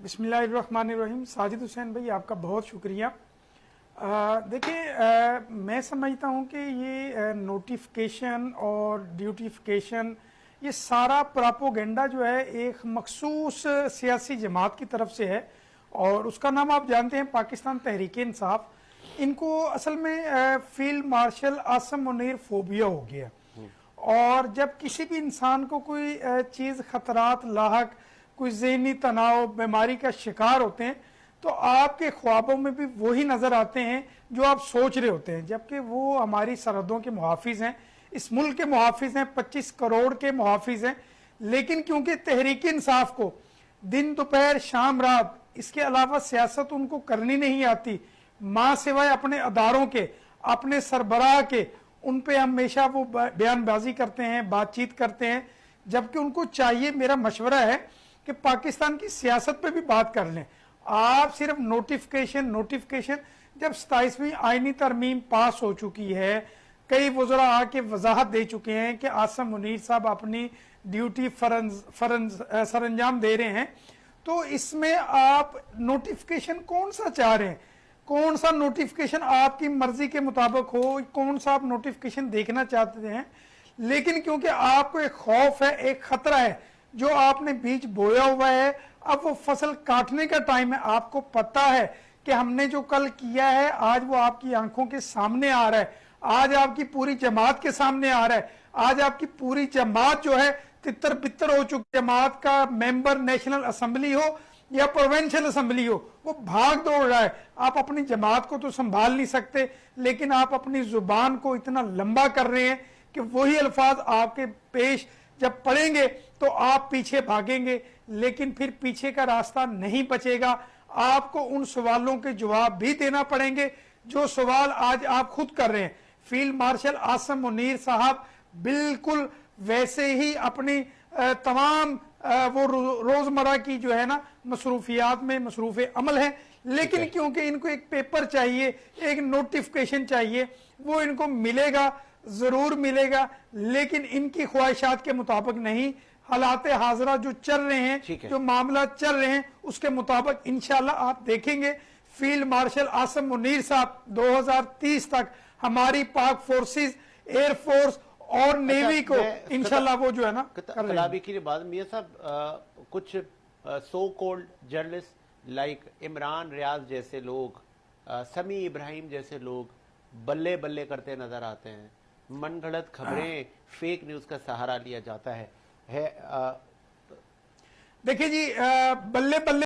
बिस्मिल्लाहिर्रहमानिर्रहीम। साजिद हुसैन भाई, आपका बहुत शुक्रिया। देखिए, मैं समझता हूँ कि ये नोटिफिकेशन और ड्यूटिफिकेशन, ये सारा प्रोपोगेंडा जो है एक मखसूस सियासी जमात की तरफ से है और उसका नाम आप जानते हैं, पाकिस्तान तहरीक-ए-इंसाफ। इनको असल में field marshal Asim Munir phobia हो गया और जब किसी भी इंसान को कोई चीज़ खतरात लाहक, कोई ज़हनी तनाव, बीमारी का शिकार होते हैं तो आपके ख्वाबों में भी वही नज़र आते हैं जो आप सोच रहे होते हैं, जबकि वो हमारी सरहदों के मुहाफिज हैं, इस मुल्क के मुहाफिज हैं, 25 करोड़ के मुहाफिज हैं। लेकिन क्योंकि तहरीक इंसाफ को दिन दोपहर शाम रात इसके अलावा सियासत उनको करनी नहीं आती, माँ सिवाय अपने अदारों के, अपने सरबराह के, उन पे हमेशा वो बयानबाजी करते हैं, बातचीत करते हैं, जबकि उनको चाहिए, मेरा मशवरा है कि पाकिस्तान की सियासत पे भी बात कर लें। आप सिर्फ नोटिफिकेशन जब 27वीं आईनी तरमीम पास हो चुकी है, कई वज़रा आके वजाहत दे चुके हैं कि आसम मुनीर साहब अपनी ड्यूटी सरंजाम दे रहे हैं, तो इसमें आप नोटिफिकेशन कौन सा चाह रहे हैं? कौन सा नोटिफिकेशन आपकी मर्जी के मुताबिक हो, कौन सा आप नोटिफिकेशन देखना चाहते हैं? लेकिन क्योंकि आपको एक खौफ है, एक खतरा है, जो आपने बीज बोया हुआ है, अब वो फसल काटने का टाइम है, आपको पता है कि हमने जो कल किया है आज वो आपकी आंखों के सामने आ रहा है, आज आपकी पूरी जमात के सामने आ रहा है, आज आपकी पूरी जमात जो है तितर बितर हो चुकी। जमात का मेंबर नेशनल असेंबली हो या प्रोविंशियल असेंबली हो, वो भाग दौड़ रहा है। आप अपनी जमात को तो संभाल नहीं सकते, लेकिन आप अपनी जुबान को इतना लंबा कर रहे हैं कि वही अल्फाज आपके पेश जब पढ़ेंगे तो आप पीछे भागेंगे, लेकिन फिर पीछे का रास्ता नहीं बचेगा। आपको उन सवालों के जवाब भी देना पड़ेंगे जो सवाल आज आप खुद कर रहे हैं। फील्ड मार्शल आसम मुनीर साहब बिल्कुल वैसे ही अपनी तमाम वो रोजमर्रा की जो है ना मसरूफियात में मसरूफ अमल है, लेकिन क्योंकि इनको एक पेपर चाहिए, एक नोटिफिकेशन चाहिए, वो इनको मिलेगा, जरूर मिलेगा, लेकिन इनकी ख्वाहिशात के मुताबिक नहीं। हालात हाजरा जो चल रहे हैं, जो मामला चल रहे हैं, उसके मुताबिक इंशाल्लाह आप देखेंगे फील्ड मार्शल आसम मुनीर साहब 2030 तक हमारी पाक फोर्सेस, एयरफोर्स और नेवी को इंशाल्लाह वो जो है ना कलाबी की बात। मियां साहब, कुछ so called journalist like Imran Riaz जैसे लोग, समी इब्राहिम जैसे लोग बल्ले बल्ले करते नजर आते हैं, मनगढ़ंत खबरें, फेक न्यूज का सहारा लिया जाता है। देखिए जी, बल्ले बल्ले